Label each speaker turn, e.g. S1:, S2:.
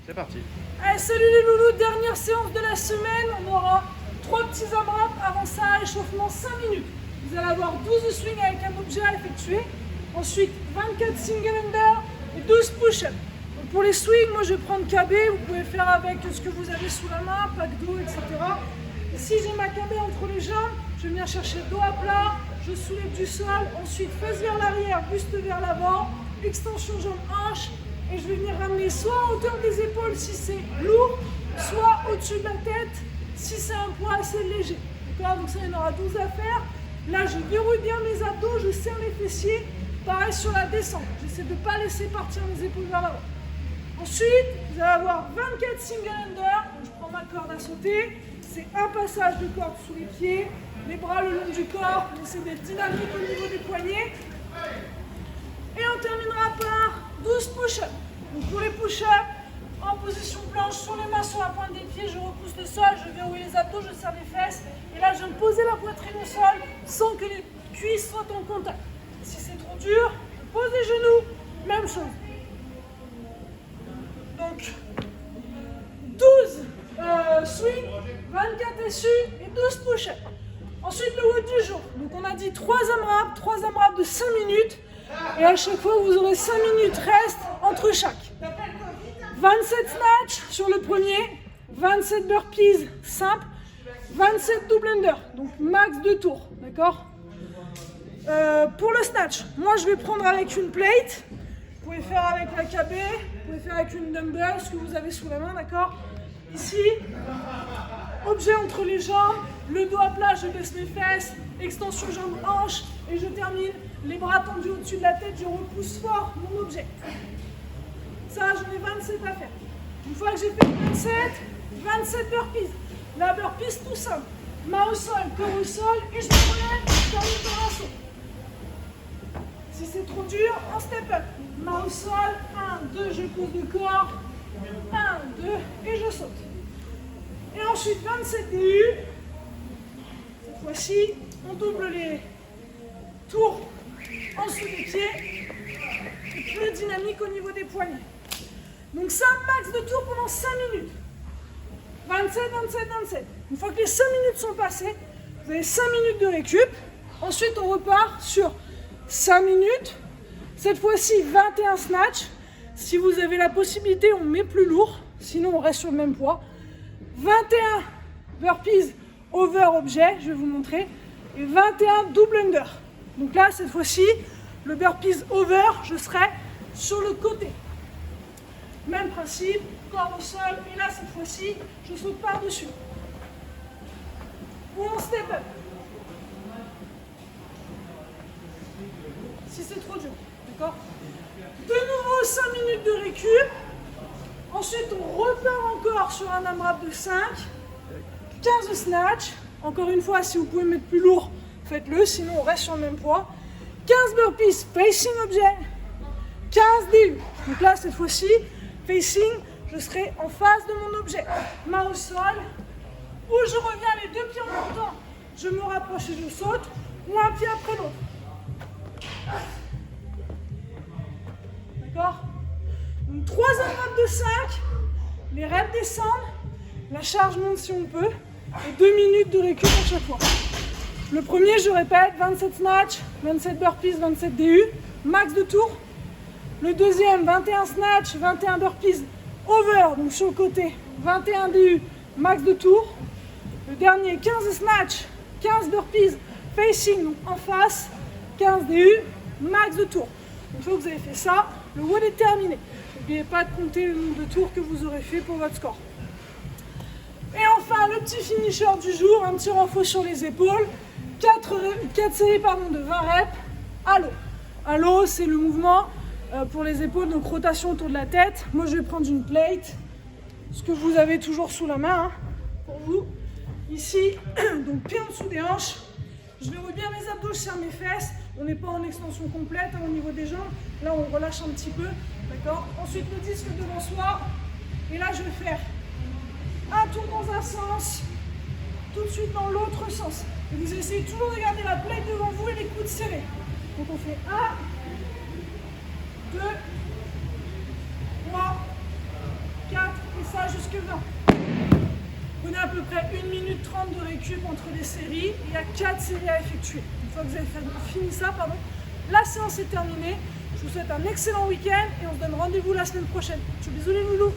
S1: C'est parti.
S2: Allez, salut les loulous, dernière séance de la semaine. On aura 3 petits AMRAP. Avant ça, échauffement 5 minutes. Vous allez avoir 12 swings avec un objet à effectuer. Ensuite, 24 single under et 12 push-ups. Pour les swings, moi je vais prendre KB. Vous pouvez faire avec ce que vous avez sous la main, pack d'eau, etc. Ici, j'ai ma KB entre les jambes. Je vais venir chercher dos à plat. Je soulève du sol. Ensuite, fesses vers l'arrière, buste vers l'avant. Extension jambes hanches. Et je vais venir ramener soit à hauteur des épaules si c'est lourd, soit au-dessus de la tête si c'est un poids assez léger. D'accord? Donc ça, il y en aura 12 à faire. Là, je verrouille bien mes abdos, je serre les fessiers. Pareil sur la descente. J'essaie de ne pas laisser partir mes épaules vers l'avant. Ensuite, vous allez avoir 24 single under. Donc, je prends ma corde à sauter. C'est un passage de corde sous les pieds, les bras le long du corps. On essaie d'être dynamique au niveau des poignets. Et on terminera par 12 push-ups. Donc pour les push-ups, en position planche, sur les mains sur la pointe des pieds, je repousse le sol, je verrouille les abdos, je serre les fesses. Et là, je vais me poser la poitrine au sol sans que les cuisses soient en contact. Si c'est trop dur, je pose les genoux, même chose. Donc 12 swings, 24 essuies et 12 push-ups. Ensuite, le WOD du jour. Donc on a dit 3 AMRAP de 5 minutes. Et à chaque fois, vous aurez 5 minutes reste entre chaque. 27 snatch sur le premier, 27 burpees simples, 27 double under, donc max de tours, d'accord? Pour le snatch, moi je vais prendre avec une plate. Vous pouvez faire avec la KB, vous pouvez faire avec une dumbbell, ce que vous avez sous la main, d'accord? Ici, objet entre les jambes, le dos à plat, je baisse mes fesses, extension jambes hanches et je termine les bras tendus au-dessus de la tête, je repousse fort mon objet. Ça, j'en ai 27 à faire. Une fois que j'ai fait 27 burpees. La burpee, tout simple. Main au sol, corps au sol et je me relève, je termine par un saut. Si c'est trop dur, on step up. Main au sol, 1, 2, je pose le corps, 1, 2 et je saute. Et ensuite 27 DU. Cette fois-ci, on double les tours en dessous des pieds et plus dynamique au niveau des poignets. Donc ça, max de tours pendant 5 minutes. 27, 27, 27. Une fois que les 5 minutes sont passées, vous avez 5 minutes de récup. Ensuite, on repart sur 5 minutes. Cette fois-ci, 21 snatch. Si vous avez la possibilité, on met plus lourd. Sinon, on reste sur le même poids. 21 burpees over objet, je vais vous montrer. Et 21 double under. Donc là, cette fois-ci, le burpees over, je serai sur le côté. Même principe, corps au sol. Et là, cette fois-ci, je saute par-dessus. Ou on step up. Si c'est trop dur. D'accord? De nouveau, 5 minutes de récup. Ensuite, on repart encore sur un AMRAP de 5. 15 snatch. Encore une fois, si vous pouvez mettre plus lourd, faites-le. Sinon, on reste sur le même poids. 15 burpees, facing objet. 15 DU. Donc là, cette fois-ci, facing, je serai en face de mon objet. Main au sol. Ou je reviens les deux pieds en même temps. Je me rapproche et je saute. Ou un pied après l'autre. D'accord? Donc 3 AMRAP de 5. Les reps descendent. La charge monte si on peut. Et 2 minutes de récup à chaque fois. Le premier, je répète, 27 snatch, 27 burpees, 27 DU, max de tours. Le deuxième, 21 snatch, 21 burpees over, donc sur le côté, 21 DU, max de tours. Le dernier, 15 snatch, 15 burpees, facing, donc en face, 15 DU, max de tours. Une fois que vous avez fait ça, le WOD est terminé. N'oubliez pas de compter le nombre de tours que vous aurez fait pour votre score. Et enfin, le petit finisher du jour, un petit renfort sur les épaules. 4 séries de 20 reps à l'eau. À l'eau, c'est le mouvement pour les épaules, donc rotation autour de la tête. Moi, je vais prendre une plate, ce que vous avez toujours sous la main, hein, pour vous. Ici, donc pied en dessous des hanches. Je verrouille bien mes abdos, je serre mes fesses. On n'est pas en extension complète hein, au niveau des jambes. Là, on relâche un petit peu, d'accord? Ensuite, le disque devant soi. Et là, je vais faire un tour dans un sens, tout de suite dans l'autre sens. Et vous essayez toujours de garder la plate devant vous et les coudes serrés. Donc on fait 1, 2, 3, 4, jusque 20. Prenez à peu près 1 minute 30 de récup entre les séries. Il y a 4 séries à effectuer. Une fois que vous avez fini ça, la séance est terminée. Je vous souhaite un excellent week-end et on se donne rendez-vous la semaine prochaine. Bisous les loulous.